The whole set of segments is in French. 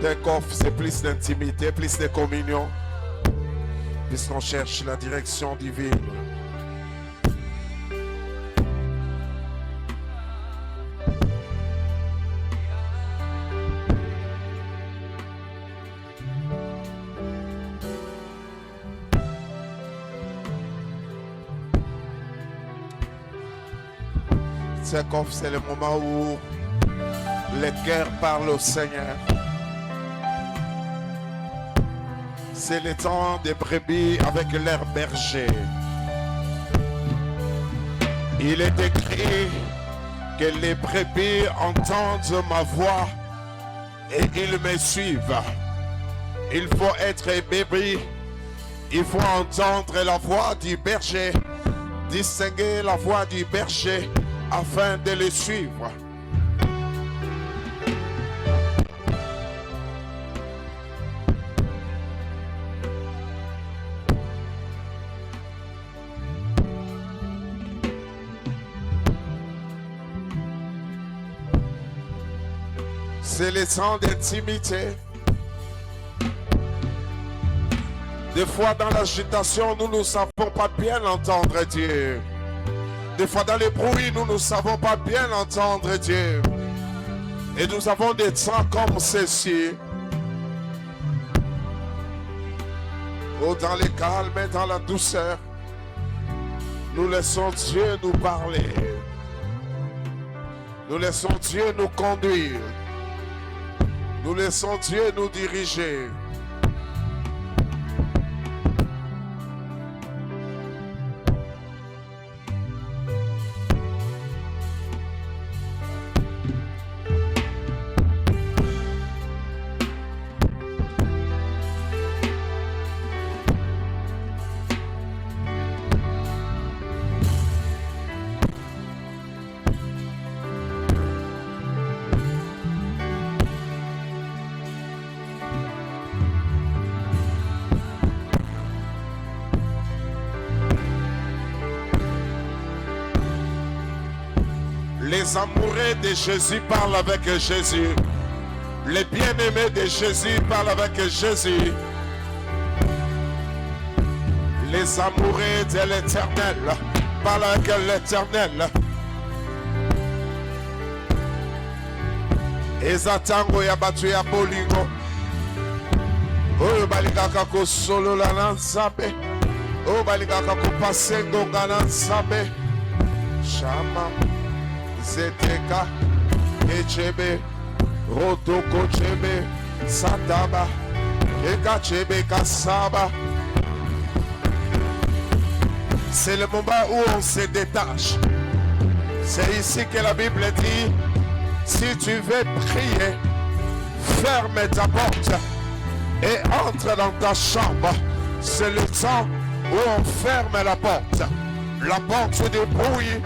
Take off, c'est plus d'intimité, plus de communion. Puisqu'on cherche la direction divine. Take off, c'est le moment où les cœurs parlent au Seigneur. C'est le temps des brebis avec leur berger. Il est écrit que les brebis entendent ma voix et ils me suivent. Il faut être bébé, il faut entendre la voix du berger, distinguer la voix du berger afin de le suivre. C'est le temps d'intimité. Des fois dans l'agitation, nous ne savons pas bien entendre Dieu. Des fois dans les bruits, nous ne savons pas bien entendre Dieu. Et nous avons des temps comme ceci. Oh, dans le calme et dans la douceur, nous laissons Dieu nous parler. Nous laissons Dieu nous conduire. Nous laissons Dieu nous diriger. Les amoureux de Jésus parlent avec Jésus. Les bien-aimés de Jésus parlent avec Jésus. Les amoureux de l'Éternel parlent avec l'Éternel. Ezatango ya batu ya bolingo. Oyo balikaka ko solo la nansabe. Oyo balikaka ko pasengo nansabe. Shama. Zeteka, Echebe, Rotoko Chebe, Sataba, Ekachebe Kasaba. C'est le moment où on se détache. C'est ici que la Bible dit, si tu veux prier, ferme ta porte et entre dans ta chambre. C'est le temps où on ferme la porte de bruit,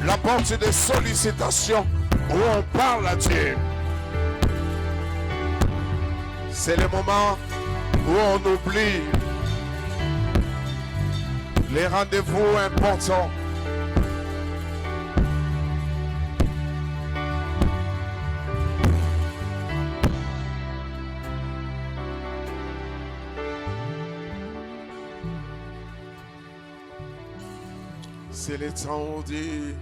la porte de sollicitation où on parle à Dieu. C'est le moment où on oublie les rendez-vous importants. C'est le temps où on dit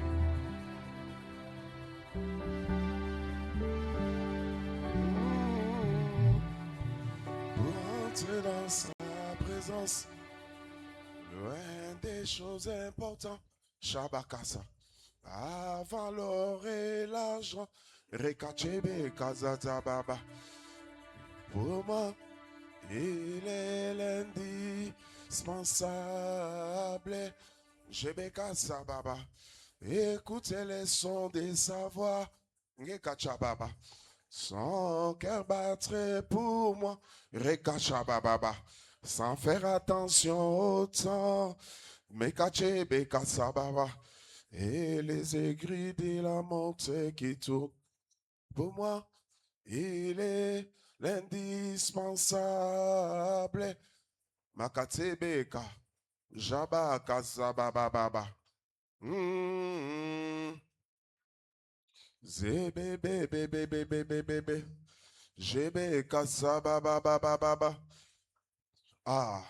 dans sa présence, loin des choses importantes. Shabakasa, avant l'or et l'argent, Rekachebe Kazata. Pour moi, il est l'indispensable. Jebeka Sababa, écoutez les sons de sa voix. Rekachababa. Son cœur battrait pour moi, Rekachababa, sans faire attention au temps, Mekachebe Kasababa, et les aigris de la montée qui tournent. Pour moi, il est l'indispensable, Makatebeka, Jaba Kasababa. Zébébébébébébébébé. Jebe kasaba ba ba ba ba ba. Ah,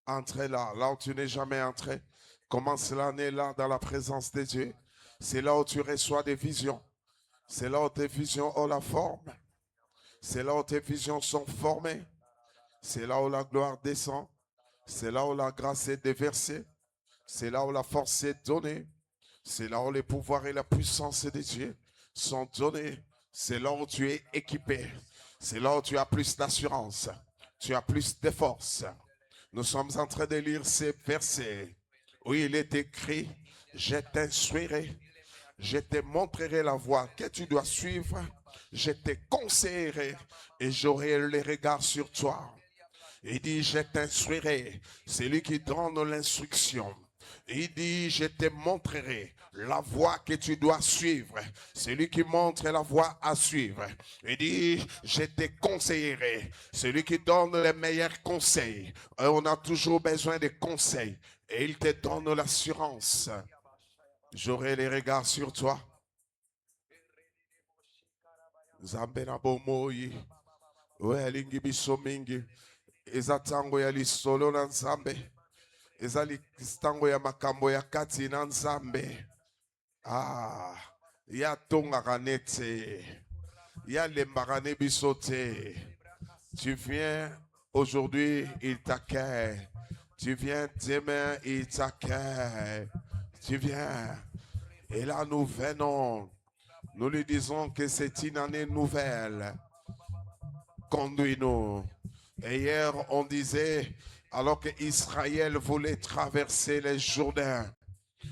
entrez là, là où tu n'es jamais entré. Commence l'année là dans la présence de Dieu. C'est là où tu reçois des visions. C'est là où tes visions ont la forme. C'est là où tes visions sont formées. C'est là où la gloire descend. C'est là où la grâce est déversée. C'est là où la force est donnée. C'est là où les pouvoirs et la puissance de Dieu sont donnés. C'est là où tu es équipé. C'est là où tu as plus d'assurance. Tu as plus de force. Nous sommes en train de lire ces versets où il est écrit, je t'instruirai, je te montrerai la voie que tu dois suivre, je te conseillerai et j'aurai les regards sur toi. Il dit, je t'instruirai. C'est lui qui donne l'instruction. Il dit, je te montrerai la voie que tu dois suivre. C'est lui qui montre la voie à suivre. Il dit, je te conseillerai. C'est lui qui donne les meilleurs conseils. Et on a toujours besoin de conseils. Et il te donne l'assurance. J'aurai les regards sur toi. Zambena bomoyi. Welingi bisomingi. Ezatango ya lisolo na nzambe. Ezali stango ya makambo ya kati na nzambe. Ah, ya tongaka nete. Ya lembaka ne biso te. Tu viens aujourd'hui, il t'accueille. Tu viens demain, il t'accueille. Tu viens. Et là, nous venons. Nous lui disons que c'est une année nouvelle. Conduis-nous. Et hier, on disait, alors qu'Israël voulait traverser les Jourdains,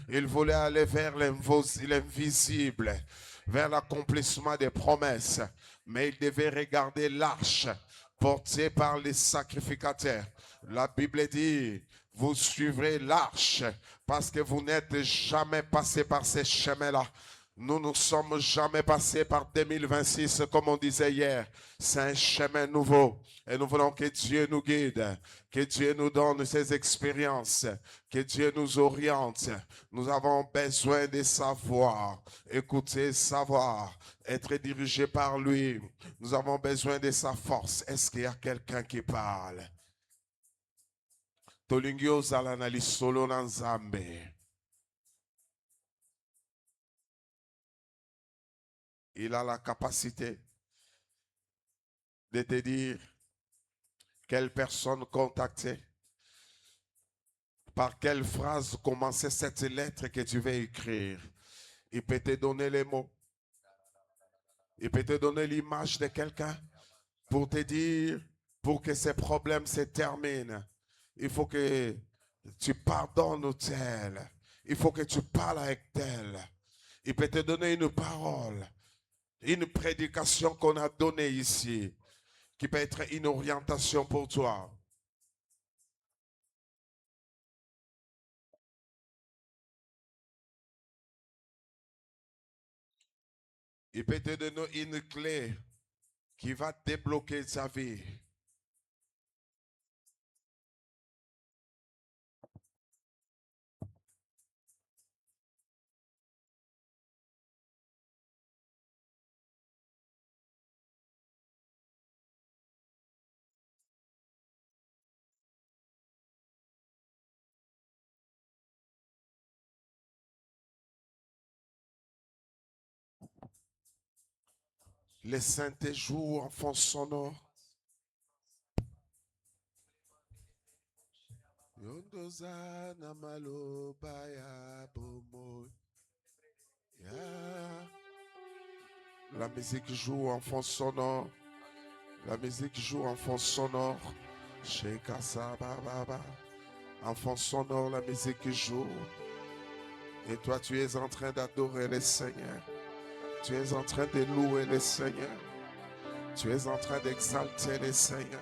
il voulait aller vers l'invisible, vers l'accomplissement des promesses, mais il devait regarder l'arche portée par les sacrificateurs. La Bible dit, vous suivrez l'arche parce que vous n'êtes jamais passé par ces chemins-là. Nous ne sommes jamais passés par 2026 comme on disait hier. C'est un chemin nouveau. Et nous voulons que Dieu nous guide, que Dieu nous donne ses expériences, que Dieu nous oriente. Nous avons besoin de savoir, écouter, savoir, être dirigé par lui. Nous avons besoin de sa force. Est-ce qu'il y a quelqu'un qui parle? Tolingio zalanali solo na nzambe. Il a la capacité de te dire quelle personne contacter, par quelle phrase commencer cette lettre que tu veux écrire. Il peut te donner les mots. Il peut te donner l'image de quelqu'un pour te dire, pour que ces problèmes se terminent, il faut que tu pardonnes tel. Il faut que tu parles avec tel. Il peut te donner une parole, une prédication qu'on a donnée ici, qui peut être une orientation pour toi. Il peut te donner une clé qui va débloquer sa vie. Les saints jouent en fond sonore. La musique joue en fond sonore. La musique joue en fond sonore. En fond sonore, la musique joue. Et toi, tu es en train d'adorer le Seigneur. Tu es en train de louer le Seigneur. Tu es en train d'exalter le Seigneur.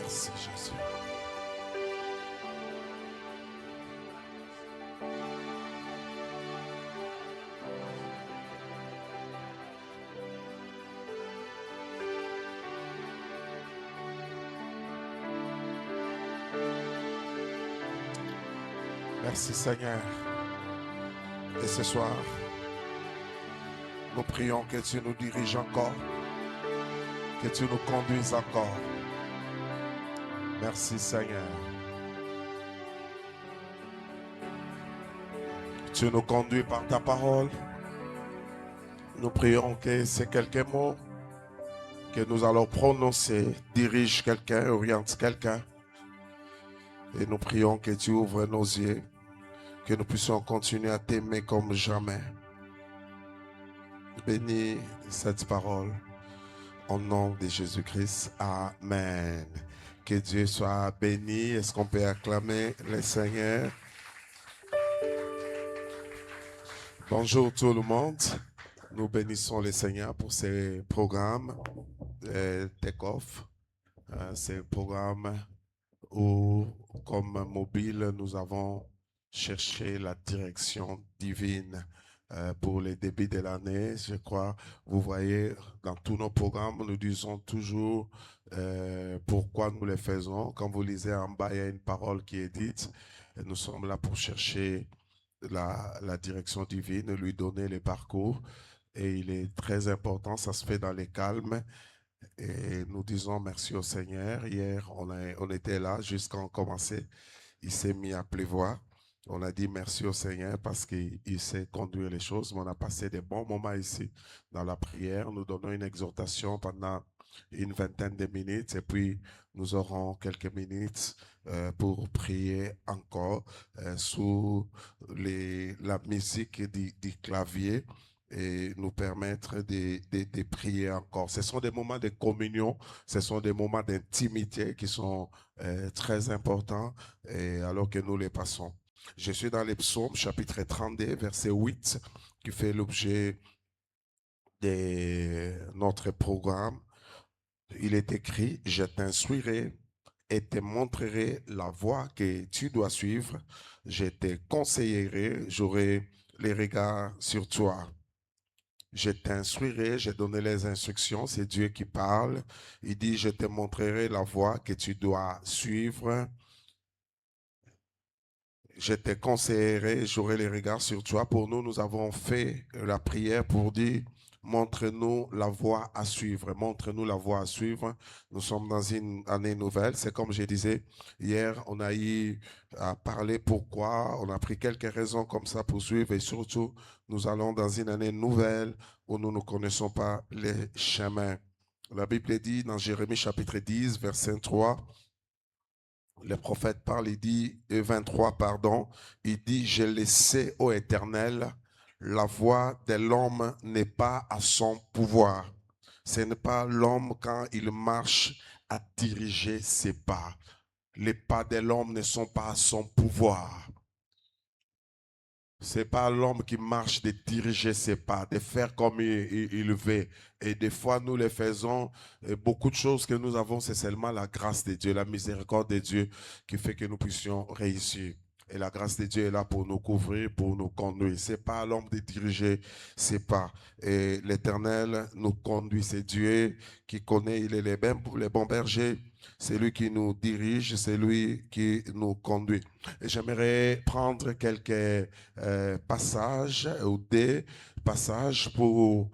Merci Jésus. Merci Seigneur. Et ce soir, nous prions que tu nous diriges encore, que tu nous conduises encore. Merci Seigneur. Tu nous conduis par ta parole. Nous prions que ces quelques mots que nous allons prononcer dirigent quelqu'un, orientent quelqu'un. Et nous prions que tu ouvres nos yeux, que nous puissions continuer à t'aimer comme jamais. Bénis cette parole au nom de Jésus-Christ. Amen. Que Dieu soit béni. Est-ce qu'on peut acclamer le Seigneur? Bonjour tout le monde. Nous bénissons le Seigneur pour ces programmes Take-Off. Ces programmes où, comme mobile, nous avons cherché la direction divine pour les débuts de l'année. Je crois, vous voyez, dans tous nos programmes, nous disons toujours pourquoi nous les faisons. Quand vous lisez en bas, il y a une parole qui est dite. Nous sommes là pour chercher la direction divine, lui donner les parcours. Et il est très important, ça se fait dans les calmes. Et nous disons merci au Seigneur. Hier, on était là jusqu'à en commencer. Il s'est mis à pleuvoir. On a dit merci au Seigneur parce qu'il sait conduire les choses. Mais on a passé des bons moments ici dans la prière. Nous donnons une exhortation pendant une vingtaine de minutes et puis nous aurons quelques minutes pour prier encore sous la musique du clavier et nous permettre de prier encore. Ce sont des moments de communion, ce sont des moments d'intimité qui sont très importants et alors que nous les passons. Je suis dans les psaumes, chapitre 32, verset 8, qui fait l'objet de notre programme. Il est écrit, je t'instruirai et te montrerai la voie que tu dois suivre. Je te conseillerai, j'aurai les regards sur toi. Je t'instruirai, j'ai donné les instructions, c'est Dieu qui parle. Il dit, je te montrerai la voie que tu dois suivre. Je te conseillerai, j'aurai les regards sur toi. Pour nous, nous avons fait la prière pour dire, montre-nous la voie à suivre. Montre-nous la voie à suivre. Nous sommes dans une année nouvelle. C'est comme je disais, hier, on a eu à parler pourquoi. On a pris quelques raisons comme ça pour suivre. Et surtout, nous allons dans une année nouvelle où nous ne connaissons pas les chemins. La Bible dit dans Jérémie chapitre 10, verset 3, le prophète parle, il dit, 23, pardon, il dit, je le sais, ô Éternel, la voix de l'homme n'est pas à son pouvoir. Ce n'est pas l'homme quand il marche à diriger ses pas. Les pas de l'homme ne sont pas à son pouvoir. C'est pas l'homme qui marche de diriger ses pas, de faire comme il veut. Et des fois, nous les faisons. Et beaucoup de choses que nous avons, c'est seulement la grâce de Dieu, la miséricorde de Dieu qui fait que nous puissions réussir. Et la grâce de Dieu est là pour nous couvrir, pour nous conduire. C'est pas l'homme de diriger ses pas. Et l'Éternel nous conduit. C'est Dieu qui connaît, il est les bons bergers. C'est lui qui nous dirige, c'est lui qui nous conduit. Et j'aimerais prendre quelques passages ou des passages pour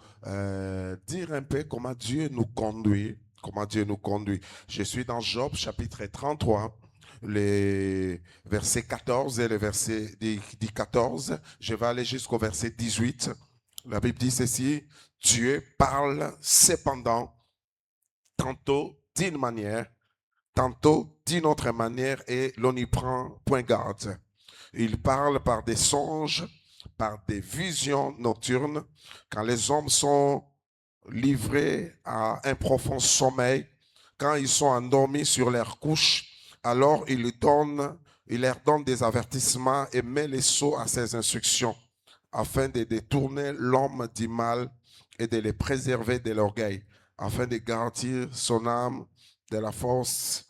dire un peu comment Dieu nous conduit. Comment Dieu nous conduit. Je suis dans Job chapitre 33. Les versets 14 et le verset 14. Je vais aller jusqu'au verset 18. La Bible dit ceci, Dieu parle cependant, tantôt d'une manière, tantôt d'une autre manière, et l'on y prend point garde. Il parle par des songes, par des visions nocturnes, quand les hommes sont livrés à un profond sommeil, quand ils sont endormis sur leurs couches, alors il leur donne des avertissements et met les sceaux à ses instructions, afin de détourner l'homme du mal et de les préserver de l'orgueil, afin de garantir son âme de la force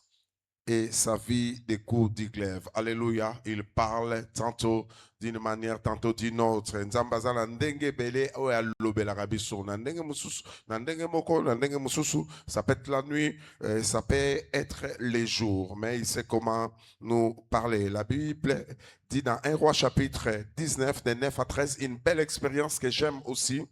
et sa vie découle du glaive. Alléluia. Il parle tantôt d'une manière, tantôt d'une autre. Nzambaza na ndenge bele o ya lobela rabiso na ndenge mususu, na ndenge moko, na ndenge mususu. Ça peut être la nuit, ça peut être les jours, mais il sait comment nous parler. La Bible dit dans 1 Roi chapitre 19, de 9 à 13, une belle expérience que j'aime aussi.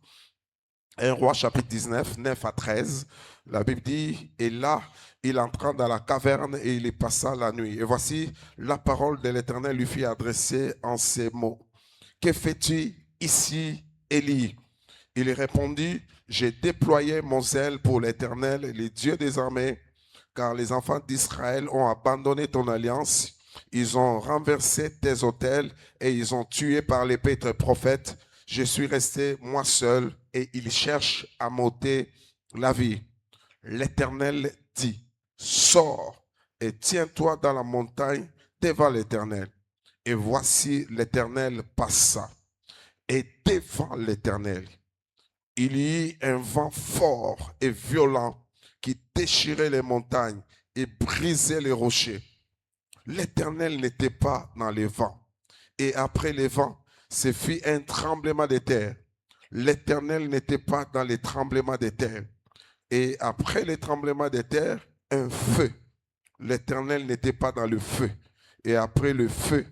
1 Roi chapitre 19, 9 à 13, la Bible dit, et là, il entra dans la caverne et il y passa la nuit. Et voici, la parole de l'Éternel lui fit adresser en ces mots. Que fais-tu ici, Élie? Il répondit, j'ai déployé mon zèle pour l'Éternel, le Dieu des armées, car les enfants d'Israël ont abandonné ton alliance, ils ont renversé tes autels et ils ont tué par l'épée tes prophètes. Je suis resté moi seul et ils cherchent à m'ôter la vie. L'Éternel dit, sors et tiens-toi dans la montagne devant l'Éternel. Et voici l'Éternel passa. Et devant l'Éternel, il y eut un vent fort et violent qui déchirait les montagnes et brisait les rochers. L'Éternel n'était pas dans les vents. Et après les vents, ce fut un tremblement de terre. L'Éternel n'était pas dans les tremblements de terre. Et après les tremblements de terre, un feu. L'Éternel n'était pas dans le feu. Et après le feu,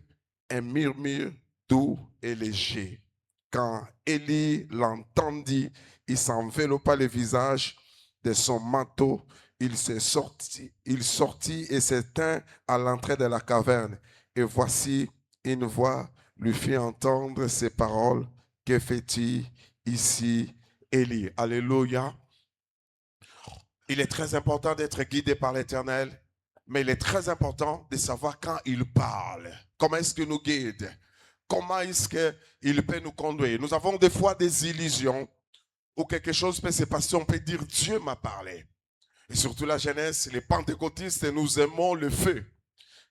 un murmure doux et léger. Quand Élie l'entendit, il s'enveloppa le visage de son manteau. Il sortit et s'éteint à l'entrée de la caverne. Et voici, une voix lui fit entendre ces paroles. Que fais-tu ici, Élie? Alléluia. Il est très important d'être guidé par l'Éternel, mais il est très important de savoir quand il parle. Comment est-ce qu'il nous guide? Comment est-ce qu'il peut nous conduire? Nous avons des fois des illusions où quelque chose peut se passer. On peut dire Dieu m'a parlé. Et surtout la jeunesse, les pentecôtistes, nous aimons le feu.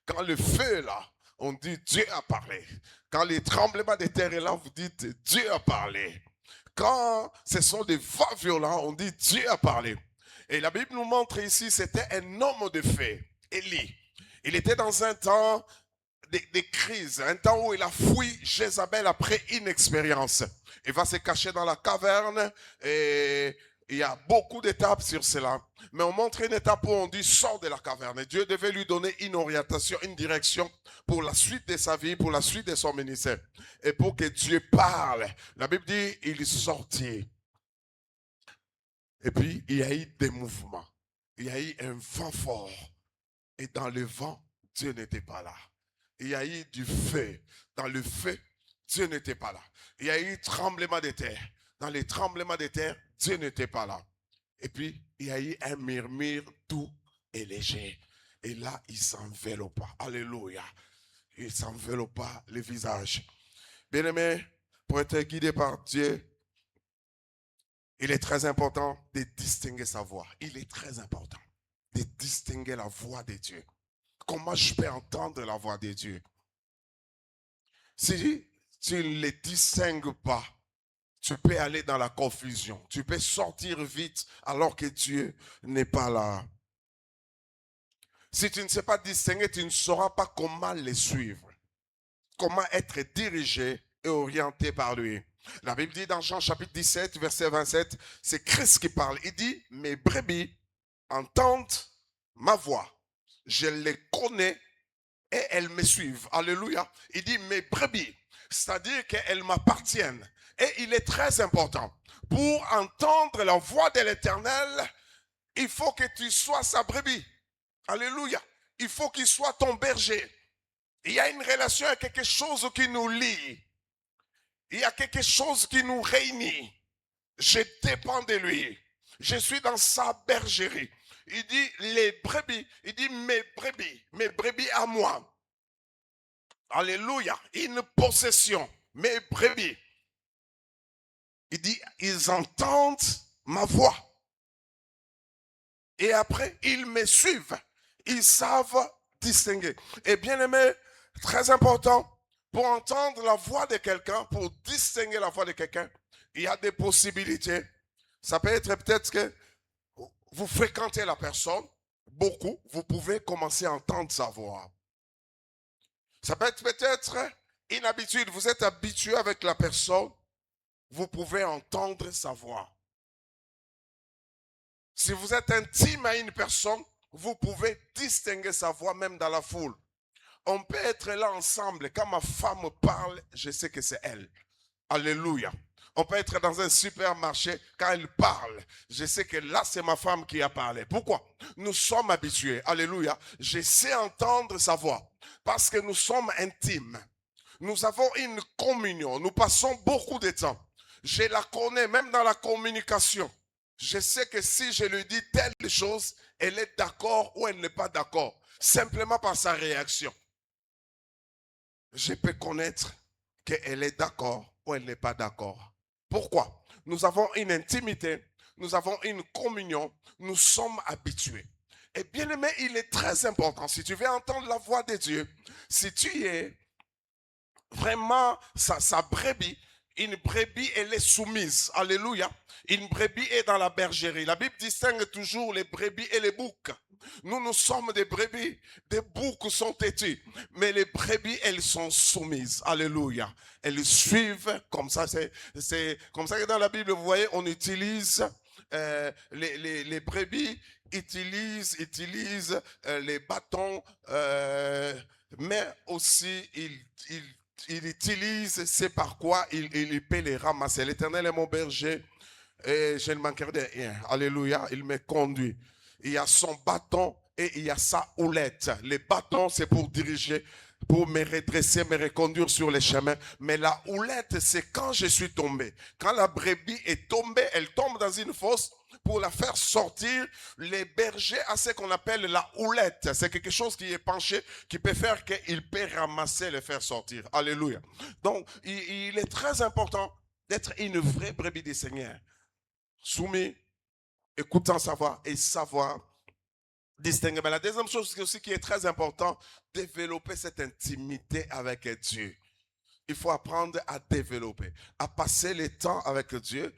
Quand le feu est là, on dit Dieu a parlé. Quand les tremblements de terre est là, vous dites Dieu a parlé. Quand ce sont des vents violents, on dit Dieu a parlé. Et la Bible nous montre ici, c'était un homme de feu, Élie. Il était dans un temps de crise, un temps où il a fui Jézabel après une expérience. Il va se cacher dans la caverne et il y a beaucoup d'étapes sur cela. Mais on montre une étape où on dit sors de la caverne. Et Dieu devait lui donner une orientation, une direction pour la suite de sa vie, pour la suite de son ministère. Et pour que Dieu parle. La Bible dit, il sortit. Et puis, il y a eu des mouvements. Il y a eu un vent fort. Et dans le vent, Dieu n'était pas là. Il y a eu du feu. Dans le feu, Dieu n'était pas là. Il y a eu tremblement de terre. Dans les tremblements de terre, Dieu n'était pas là. Et puis, il y a eu un murmure doux et léger. Et là, il s'enveloppa. Alléluia. Il s'enveloppa le visage. Bien-aimé, pour être guidé par Dieu, il est très important de distinguer sa voix. Il est très important de distinguer la voix de Dieu. Comment je peux entendre la voix de Dieu? Si tu ne les distingues pas, tu peux aller dans la confusion. Tu peux sortir vite alors que Dieu n'est pas là. Si tu ne sais pas distinguer, tu ne sauras pas comment les suivre. Comment être dirigé et orienté par lui. La Bible dit dans Jean chapitre 17, verset 27, c'est Christ qui parle. Il dit, mes brebis entendent ma voix. Je les connais et elles me suivent. Alléluia. Il dit, mes brebis, c'est-à-dire qu'elles m'appartiennent. Et il est très important. Pour entendre la voix de l'Éternel, il faut que tu sois sa brebis. Alléluia. Il faut qu'il soit ton berger. Il y a une relation, il y a quelque chose qui nous lie. Il y a quelque chose qui nous réunit. Je dépends de lui. Je suis dans sa bergerie. Il dit les brebis. Il dit mes brebis à moi. Alléluia. Une possession. Mes brebis. Il dit ils entendent ma voix. Et après, ils me suivent. Ils savent distinguer. Et bien aimé, très important, pour entendre la voix de quelqu'un, pour distinguer la voix de quelqu'un, il y a des possibilités. Ça peut être peut-être que vous fréquentez la personne, beaucoup, vous pouvez commencer à entendre sa voix. Ça peut être peut-être une habitude. Vous êtes habitué avec la personne, vous pouvez entendre sa voix. Si vous êtes intime à une personne, vous pouvez distinguer sa voix même dans la foule. On peut être là ensemble. Quand ma femme parle, je sais que c'est elle. Alléluia. On peut être dans un supermarché. Quand elle parle, je sais que là, c'est ma femme qui a parlé. Pourquoi? Nous sommes habitués. Alléluia. Je sais entendre sa voix. Parce que nous sommes intimes. Nous avons une communion. Nous passons beaucoup de temps. Je la connais même dans la communication. Je sais que si je lui dis telle chose, elle est d'accord ou elle n'est pas d'accord. Simplement par sa réaction. Je peux connaître qu'elle est d'accord ou elle n'est pas d'accord. Pourquoi? Nous avons une intimité, nous avons une communion, nous sommes habitués. Et bien aimé, il est très important, si tu veux entendre la voix de Dieu, si tu es vraiment sa brebis, une brebis, elle est soumise. Alléluia. Une brebis est dans la bergerie. La Bible distingue toujours les brebis et les boucs. Nous sommes des brebis. Des boucs sont têtus. Mais les brebis, elles sont soumises. Alléluia. Elles suivent comme ça. C'est comme ça que dans la Bible, vous voyez, on utilise les brebis utilisent les bâtons, mais aussi il utilise, c'est par quoi il peut les ramasser. L'Éternel est mon berger et je ne manquerai de rien. Alléluia, il me conduit. Il y a son bâton et il y a sa houlette. Les bâtons, c'est pour diriger, pour me redresser, me reconduire sur les chemins. Mais la houlette, c'est quand je suis tombé. Quand la brebis est tombée, elle tombe dans une fosse. Pour la faire sortir, les bergers ont ce qu'on appelle la houlette. C'est quelque chose qui est penché, qui peut faire qu'il peut ramasser et le faire sortir. Alléluia. Donc, il est très important d'être une vraie brebis du Seigneur. Soumis, écoutant sa voix et savoir distinguer. Mais la deuxième chose aussi qui est très importante, développer cette intimité avec Dieu. Il faut apprendre à développer, à passer le temps avec Dieu,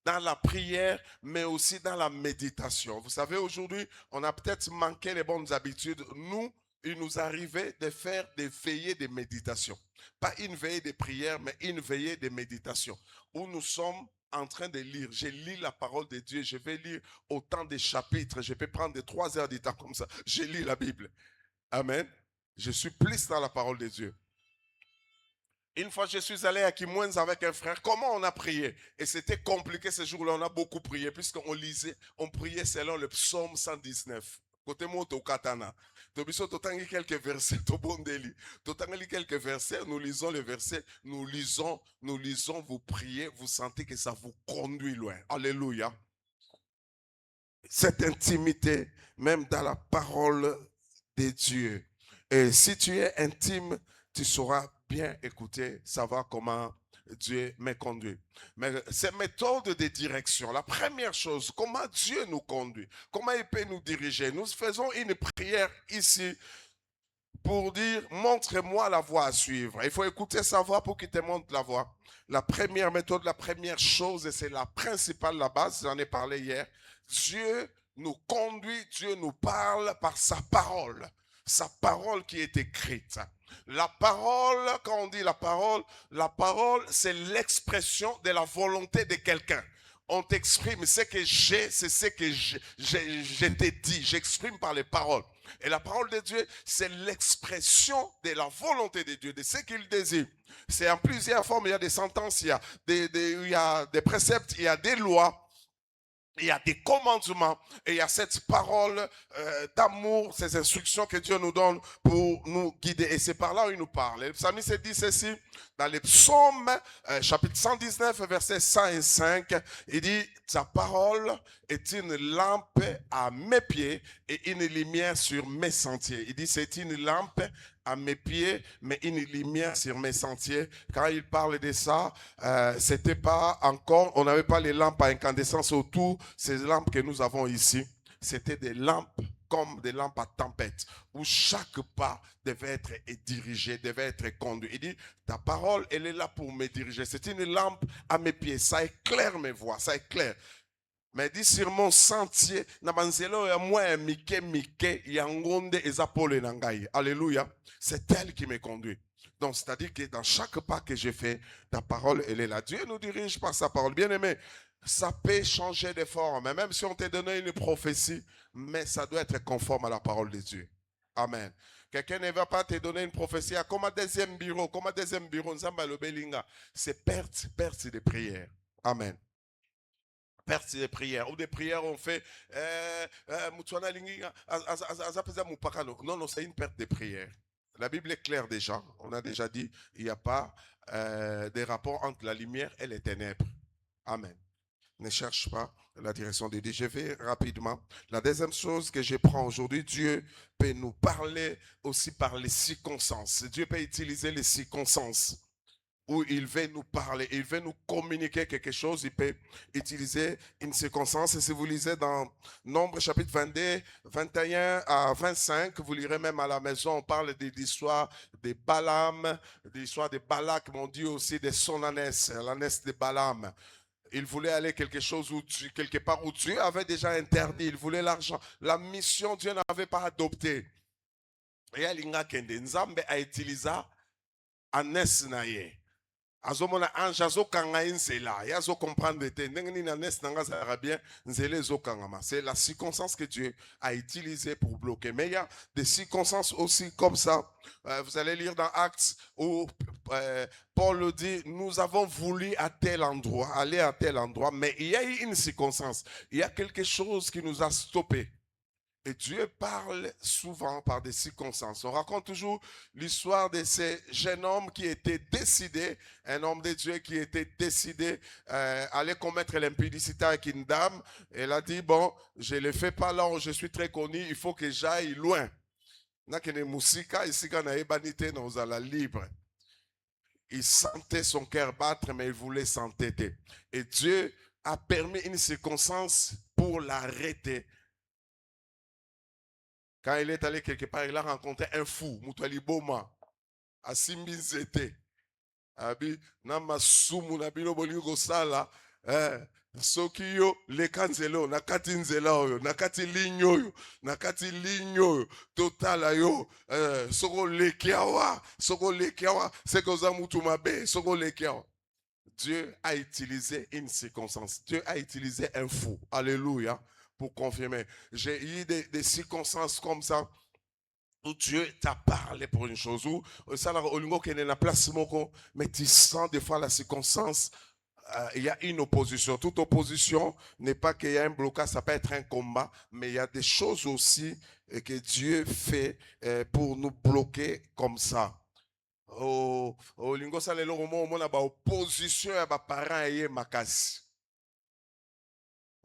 dans la prière, mais aussi dans la méditation. Vous savez, aujourd'hui, on a peut-être manqué les bonnes habitudes. Nous, il nous arrivait de faire des veillées de méditation. Pas une veillée de prière, mais une veillée de méditation. Où nous sommes en train de lire. Je lis la parole de Dieu. Je vais lire autant de chapitres. Je peux prendre 3 heures de temps comme ça. Je lis la Bible. Amen. Je suis plus dans la parole de Dieu. Une fois, je suis allé à Kimwens avec un frère. Comment on a prié? Et c'était compliqué ce jour-là. On a beaucoup prié puisqu'on lisait, on priait selon le psaume 119. Côté moto katana. Tobiso totangi quelques versets. Tobondeli. Totangi quelques versets. Nous lisons les versets. Nous lisons. Vous priez. Vous sentez que ça vous conduit loin. Alléluia. Cette intimité, même dans la parole de Dieu. Et si tu es intime, tu sauras bien écouter, savoir comment Dieu me conduit. Mais ces méthodes de direction, la première chose, comment Dieu nous conduit, comment il peut nous diriger. Nous faisons une prière ici pour dire, montre-moi la voie à suivre. Il faut écouter sa voix pour qu'il te montre la voie. La première méthode, la première chose, et c'est la principale, la base, j'en ai parlé hier. Dieu nous conduit, Dieu nous parle par sa parole qui est écrite. La parole, quand on dit la parole, c'est l'expression de la volonté de quelqu'un. On t'exprime ce que j'ai, c'est ce que je t'ai dit. J'exprime par les paroles. Et la parole de Dieu, c'est l'expression de la volonté de Dieu, de ce qu'il désire. C'est en plusieurs formes. Il y a des sentences, il y a des préceptes, il y a des lois. Il y a des commandements et il y a cette parole d'amour, ces instructions que Dieu nous donne pour nous guider. Et c'est par là où il nous parle. Le psalmiste dit ceci dans les psaumes, chapitre 119, verset 105. Il dit, ta parole est une lampe à mes pieds et une lumière sur mes sentiers. Il dit, c'est une lampe à mes pieds, mais une lumière sur mes sentiers. Quand il parle de ça, c'était pas encore, on n'avait pas les lampes à incandescence autour, ces lampes que nous avons ici. C'était des lampes comme des lampes à tempête, où chaque pas devait être dirigé, devait être conduit. Il dit, ta parole, elle est là pour me diriger. C'est une lampe à mes pieds, ça éclaire mes voies, ça éclaire. Mais dit sur mon sentier, alléluia. C'est elle qui me conduit. Donc, c'est-à-dire que dans chaque pas que j'ai fait, ta parole, elle est là. Dieu nous dirige par sa parole. Bien aimé, ça peut changer de forme. Même si on t'a donné une prophétie, mais ça doit être conforme à la parole de Dieu. Amen. Quelqu'un ne va pas te donner une prophétie comme un deuxième bureau, c'est perte de prière. Amen. Perte de prières. Ou des prières on fait non, non, c'est une perte de prière. La Bible est claire déjà. On a déjà dit, il n'y a pas de rapport entre la lumière et les ténèbres. Amen. Ne cherche pas la direction de Dieu. Je vais rapidement. La deuxième chose que je prends aujourd'hui, Dieu peut nous parler aussi par les circonstances. Dieu peut utiliser les circonstances où il veut nous parler, il veut nous communiquer quelque chose, il peut utiliser une circonstance. Et si vous lisez dans Nombre chapitre 22, 21 à 25, vous lirez même à la maison, on parle de l'histoire de Balaam, de l'histoire de Balak, mais on dit aussi de son ânesse, l'ânesse de Balaam. Il voulait aller quelque part où Dieu avait déjà interdit, il voulait l'argent. La mission, Dieu n'avait pas adopté. Et Alinga Kende, Nzambe a utilisé ânesse naye. Azomona ange azokanga nzela yazo comprendre te ndenge nini ânesse nanga zara bien nzela ezokangama. C'est la circonstance que Dieu a utilisée pour bloquer. Mais il y a des circonstances aussi comme ça. Vous allez lire dans Actes où Paul le dit, nous avons voulu à tel endroit, aller à tel endroit, mais il y a eu une circonstance. Il y a quelque chose qui nous a stoppés. Et Dieu parle souvent par des circonstances. On raconte toujours l'histoire de ce jeune homme qui était décidé, un homme de Dieu qui était décidé à aller commettre l'impudicité avec une dame. Elle a dit, bon, je ne le fais pas là où je suis très connu, il faut que j'aille loin. Il sentait son cœur battre, mais il voulait s'entêter. Et Dieu a permis une circonstance pour l'arrêter. Quand il est allé quelque part, il a rencontré un fou, Moutouali Boma, à Simbinzete. Abi, Namasumu, Nabino Bolingo Sala, Sokiyo, Lekanzelo, Nakati Nzela, Nakati Ligno, Nakati Ligno, Totala yo, Soko Lekiawa, c'est que Zamutumabe, Soko Lekiawa. Dieu a utilisé une circonstance. Dieu a utilisé un fou. Alléluia. Pour confirmer. J'ai eu des circonstances comme ça où Dieu t'a parlé pour une chose. Mais tu sens des fois la circonstance. Il y a une opposition. Toute opposition n'est pas qu'il y a un blocage, ça peut être un combat, mais il y a des choses aussi que Dieu fait pour nous bloquer comme ça. Opposition à parents et makasi.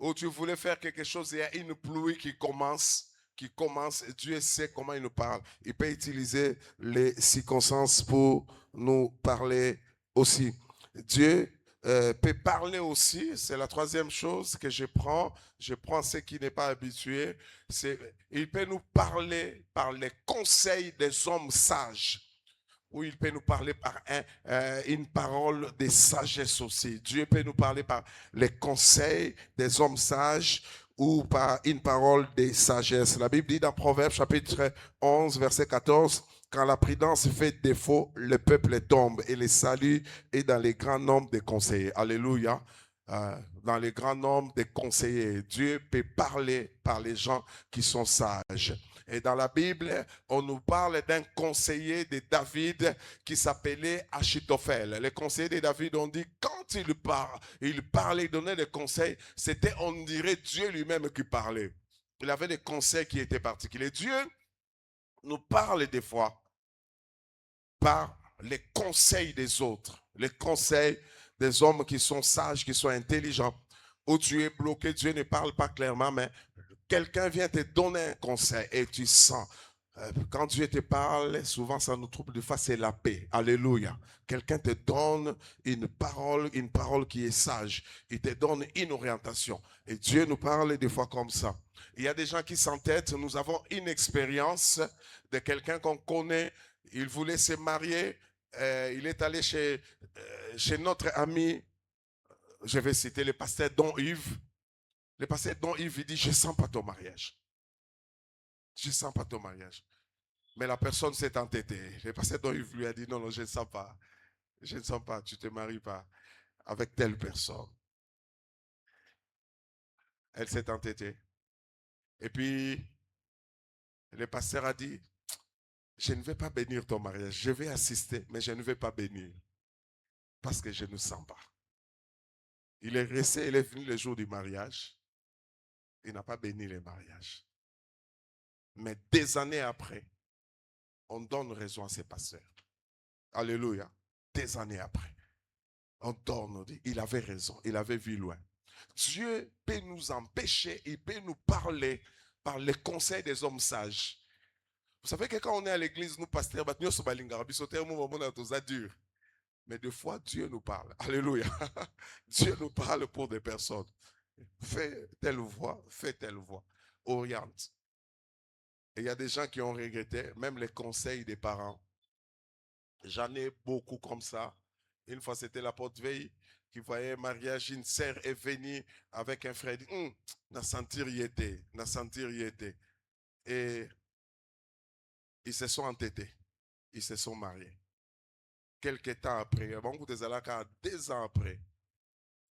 Où tu voulais faire quelque chose, il y a une pluie qui commence, et Dieu sait comment il nous parle. Il peut utiliser les circonstances pour nous parler aussi. Dieu peut parler aussi, c'est la troisième chose que je prends ce qui n'est pas habitué, il peut nous parler par les conseils des hommes sages. Ou il peut nous parler par une parole de sagesse aussi. Dieu peut nous parler par les conseils des hommes sages ou par une parole de sagesse. La Bible dit dans Proverbes chapitre 11 verset 14, quand la prudence fait défaut, le peuple tombe et le salut est dans les grands nombres des conseillers. Alléluia. Dans les grands nombres des conseillers. Dieu peut parler par les gens qui sont sages. Et dans la Bible, on nous parle d'un conseiller de David qui s'appelait Achitophel. Les conseillers de David ont dit, quand il parlait, il donnait des conseils, c'était, on dirait, Dieu lui-même qui parlait. Il avait des conseils qui étaient particuliers. Dieu nous parle des fois par les conseils des autres, les conseils des hommes qui sont sages, qui sont intelligents. Où tu es bloqué, Dieu ne parle pas clairement, mais quelqu'un vient te donner un conseil et tu sens. Quand Dieu te parle, souvent ça nous trouble. Des fois, c'est la paix. Alléluia. Quelqu'un te donne une parole qui est sage. Il te donne une orientation. Et Dieu nous parle des fois comme ça. Il y a des gens qui s'entêtent. Nous avons une expérience de quelqu'un qu'on connaît. Il voulait se marier. Il est allé chez notre ami, je vais citer le pasteur Don Yves. Le pasteur Don Yves dit, je ne sens pas ton mariage. Je ne sens pas ton mariage. Mais la personne s'est entêtée. Le pasteur Don Yves lui a dit, non, non, je ne sens pas. Je ne sens pas, tu ne te maries pas avec telle personne. Elle s'est entêtée. Et puis, le pasteur a dit, je ne vais pas bénir ton mariage. Je vais assister, mais je ne vais pas bénir. Parce que je ne sens pas. Il est resté, il est venu le jour du mariage. Il n'a pas béni le mariage. Mais des années après, on donne raison à ses pasteurs. Alléluia. Des années après, on donne, on dit, il avait raison, il avait vu loin. Dieu peut nous empêcher, il peut nous parler par les conseils des hommes sages. Vous savez que quand on est à l'église, nous pasteurs, dur. Mais des fois, Dieu nous parle. Alléluia. Dieu nous parle pour des personnes. Fais telle voie, fais telle voie. Oriente. Et il y a des gens qui ont regretté, même les conseils des parents. J'en ai beaucoup comme ça. Une fois, c'était la porte veille qui voyait un mariage, une sœur est venue avec un frère. Na sentir y était, na sentir y était. Et ils se sont entêtés. Ils se sont mariés. Quelques temps après, avant que des alaka 2 ans après,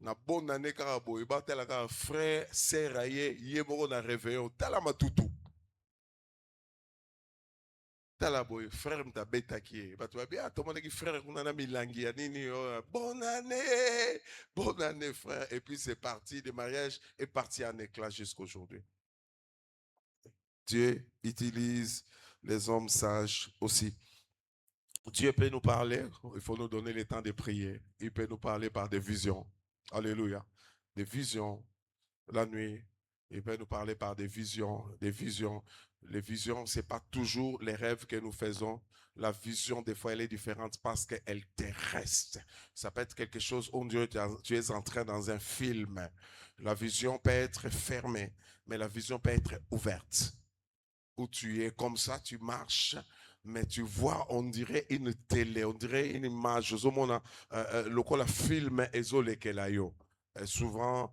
na bonne année karabo, il battait la frère, sœur aye, yemoro na réveillon, talama tutu. Talaboy, frère mta beta qui bah tu vas bien, tout le monde qui frère on a milangi nini, bonne année frère. Et puis c'est parti, le mariage est parti en éclat jusqu'aujourd'hui. Dieu utilise les hommes sages aussi. Dieu peut nous parler, il faut nous donner le temps de prier. Il peut nous parler par des visions. Alléluia. Des visions la nuit. Il peut nous parler par des visions. Des visions. Les visions, ce n'est pas toujours les rêves que nous faisons. La vision, des fois, elle est différente parce qu'elle te reste. Ça peut être quelque chose où tu es entré dans un film. La vision peut être fermée, mais la vision peut être ouverte. Où tu es comme ça, tu marches, mais tu vois, on dirait une télé, on dirait une image. Le film est souvent,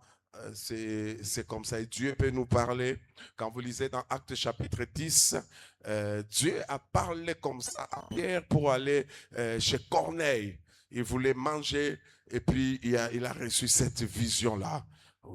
c'est comme ça. Et Dieu peut nous parler. Quand vous lisez dans Actes chapitre 10, Dieu a parlé comme ça à Pierre pour aller chez Corneille. Il voulait manger et puis il a reçu cette vision-là.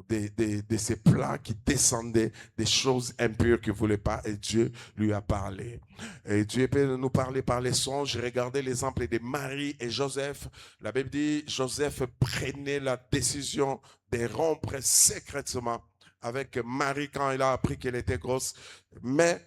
De ces plats qui descendaient, des choses impures qu'il ne voulait pas, et Dieu lui a parlé. Et Dieu peut nous parler par les songes. Regardez l'exemple de Marie et Joseph. La Bible dit, Joseph prenait la décision de rompre secrètement avec Marie quand il a appris qu'elle était grosse. Mais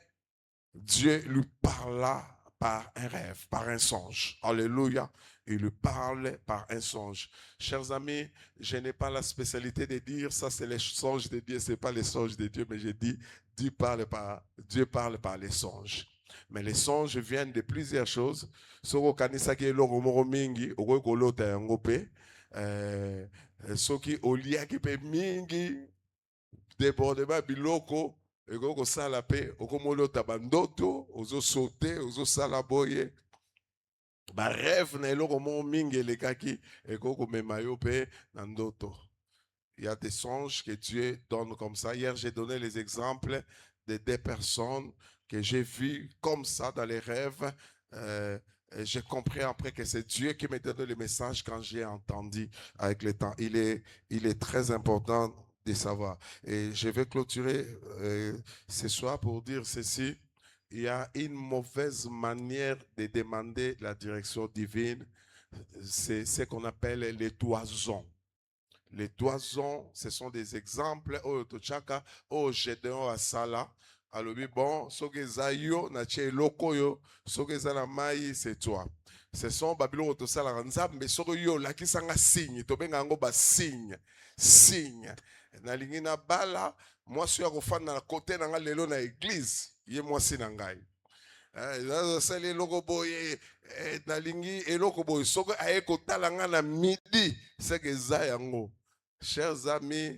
Dieu lui parla par un rêve, par un songe. Alléluia. Il lui parle par un songe. Chers amis, je n'ai pas la spécialité de dire ça c'est les songes de Dieu, ce n'est pas les songes de Dieu, mais j'ai dit Dieu parle par les songes. Mais les songes viennent de plusieurs choses. Soko kanisa ki elongo moko mingi, okoki kolota yango pe. Soki oliaki pe mingi, débordement biloko, okoki kosala pe, okomolota bandoto, ozosote, ozosala boye. Ba rêve na eloko mo mingi elekaki ekoko memayo pe na ndoto. Il y a des songes que Dieu donne comme ça. Hier, j'ai donné les exemples de 2 personnes que j'ai vues comme ça dans les rêves. J'ai compris après que c'est Dieu qui me donne le message quand j'ai entendu avec le temps. Il est très important de savoir. Et je vais clôturer ce soir pour dire ceci. Il y a une mauvaise manière de demander la direction divine. C'est ce qu'on appelle les toisons. Les toisons, ce sont des exemples. Oh, Tochaka, oh, Gédéon Asala. Alors, bon, Sogezayo, Nache Lokoyo, Sogezala Maï, c'est toi. Ce sont Babylon Otosala Ranzab, mais Sogoyo, la qui s'en a signe, Tobengango ba signe, signe. Nalingina Bala, moi, je suis à fan dans la côté dans la église. Yé moi si nangai. C'est les logo boy nalingi et logo boy soko aeko talanga na midi c'est que zayango. Chers amis,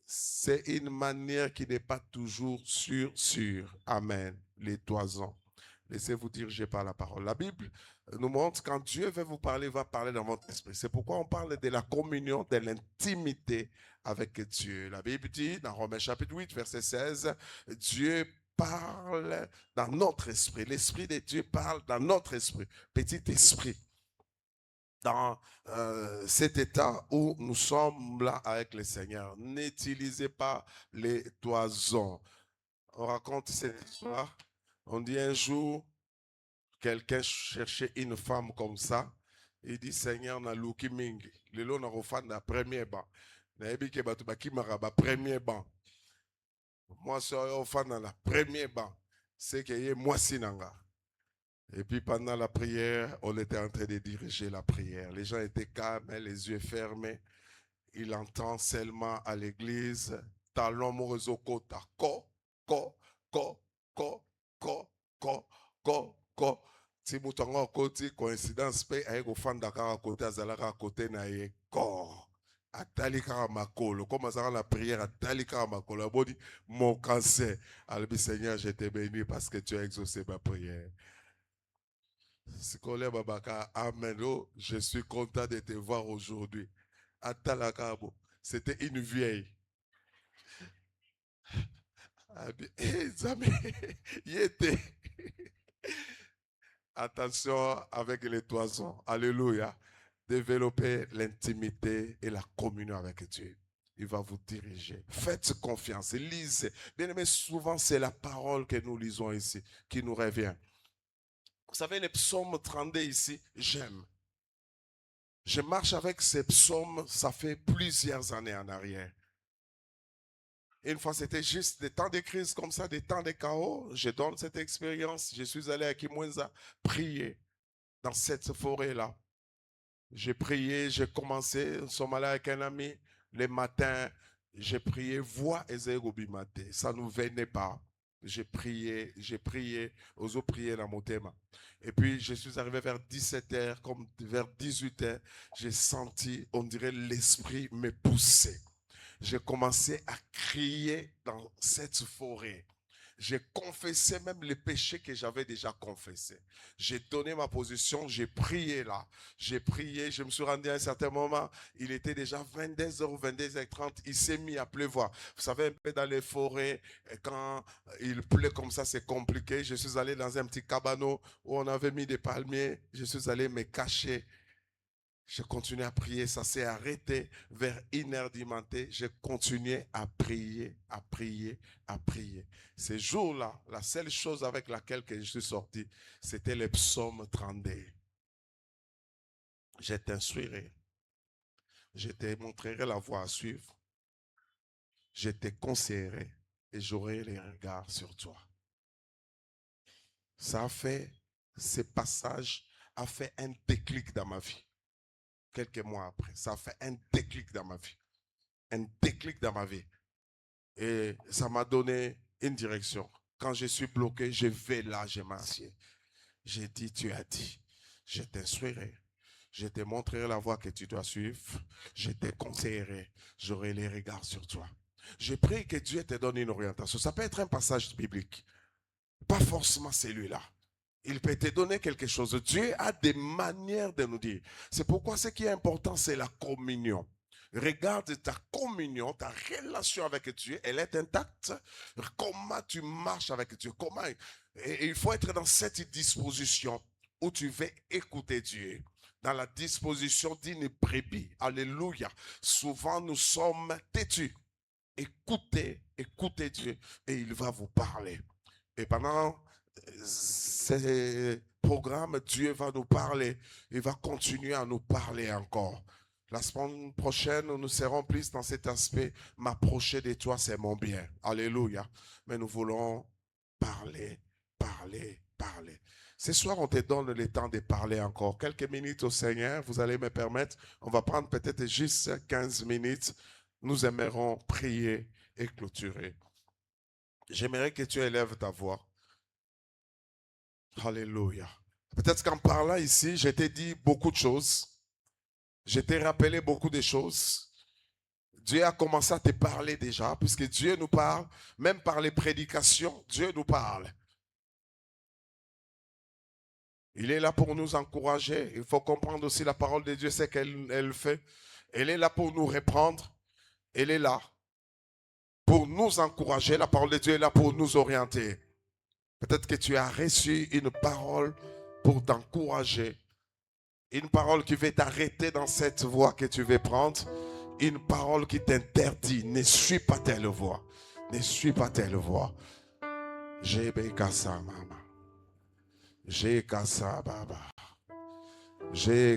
c'est une manière qui n'est pas toujours sûre. Amen. Les toisons. Laissez-vous diriger par la parole. La Bible nous montre quand Dieu veut vous parler, il va parler dans votre esprit. C'est pourquoi on parle de la communion, de l'intimité avec Dieu. La Bible dit dans Romains chapitre 8, verset 16, Dieu parle dans notre esprit. L'Esprit de Dieu parle dans notre esprit. Petit esprit. Dans cet état où nous sommes là avec le Seigneur. N'utilisez pas les toisons. On raconte cette histoire. On dit un jour, quelqu'un cherchait une femme comme ça. Il dit, Seigneur, na luki mingi. Lelo na refan na premier banc. Na ebi ke batu baki maraba premier banc. Moi, je suis fan dans la premier banc. C'est qu'il y a moi sinanga. Et puis pendant la prière, on était en train de diriger la prière. Les gens étaient calmes, les yeux fermés. Il entend seulement à l'église, talon morozoko ta ko, ko, ko, ko, ko, ko, ko, ko. Si moutongo côté coïncidence pe avec au fan Dakar à côté azalaka à côté na ye corps. Atali kara makolo. Comme ça la prière atali kara makolo. Abodi mon cancer. Albi Seigneur, je te bénis parce que tu as exaucé ma prière. Sikole Babaka, amen. Oh, je suis content de te voir aujourd'hui. Atalakabo. C'était une vieille. Attention avec les toisons. Alléluia. Développez l'intimité et la communion avec Dieu. Il va vous diriger. Faites confiance. Lisez. Bien aimé, souvent c'est la parole que nous lisons ici qui nous revient. Vous savez, les psaumes 32 ici, j'aime. Je marche avec ces psaumes, ça fait plusieurs années en arrière. Une fois, c'était juste des temps de crise comme ça, des temps de chaos. Je donne cette expérience. Je suis allé à Kimwenza prier dans cette forêt-là. J'ai prié, j'ai commencé. Nous sommes allés avec un ami. Les matins, j'ai prié, voix et zérobimaté. Ça ne nous venait pas. J'ai prié, oso prié dans mon thème. Et puis, je suis arrivé vers 17h, comme vers 18h, j'ai senti, on dirait, l'esprit me pousser. J'ai commencé à crier dans cette forêt. J'ai confessé même les péchés que j'avais déjà confessés. J'ai donné ma position, j'ai prié là. J'ai prié, je me suis rendu à un certain moment. Il était déjà 22h ou 22h30. Il s'est mis à pleuvoir. Vous savez, un peu dans les forêts, quand il pleut comme ça, c'est compliqué. Je suis allé dans un petit cabanon où on avait mis des palmiers. Je suis allé me cacher. Je continuais à prier, ça s'est arrêté vers 1h du matin. J'ai continué à prier, à prier, à prier. Ces jours-là, la seule chose avec laquelle je suis sorti, c'était le psaume 32. Je t'instruirai, je te montrerai la voie à suivre, je te conseillerai et j'aurai les regards sur toi. Ça a fait, ce passage a fait un déclic dans ma vie. Quelques mois après, ça a fait un déclic dans ma vie. Un déclic dans ma vie. Et ça m'a donné une direction. Quand je suis bloqué, je vais là, je m'assieds. J'ai dit, tu as dit, je t'instruirai. Je te montrerai la voie que tu dois suivre. Je te conseillerai. J'aurai les regards sur toi. Je prie que Dieu te donne une orientation. Ça peut être un passage biblique. Pas forcément celui-là. Il peut te donner quelque chose. Dieu a des manières de nous dire. C'est pourquoi ce qui est important, c'est la communion. Regarde ta communion, ta relation avec Dieu, elle est intacte. Comment tu marches avec Dieu? Comment? Et il faut être dans cette disposition où tu veux écouter Dieu. Dans la disposition d'une brebis. Alléluia. Souvent, nous sommes têtus. Écoutez Dieu et il va vous parler. Et pendant ces programmes, Dieu va nous parler. Il va continuer à nous parler encore. La semaine prochaine, nous serons plus dans cet aspect. M'approcher de toi, c'est mon bien. Alléluia. Mais nous voulons parler. Ce soir, on te donne le temps de parler encore. Quelques minutes au Seigneur, vous allez me permettre. On va prendre peut-être juste 15 minutes. Nous aimerons prier et clôturer. J'aimerais que tu élèves ta voix. Alléluia. Peut-être qu'en parlant ici, je t'ai dit beaucoup de choses. Je t'ai rappelé beaucoup de choses. Dieu a commencé à te parler déjà, puisque Dieu nous parle, même par les prédications, Dieu nous parle. Il est là pour nous encourager. Il faut comprendre aussi la parole de Dieu, c'est qu'elle fait. Elle est là pour nous reprendre. Elle est là pour nous encourager. La parole de Dieu est là pour nous orienter. Peut-être que tu as reçu une parole pour t'encourager. Une parole qui veut t'arrêter dans cette voie que tu veux prendre. Une parole qui t'interdit. Ne suis pas telle voie. Ne suis pas telle voie. J'ai békassa, maman. J'ai kassa, baba. J'ai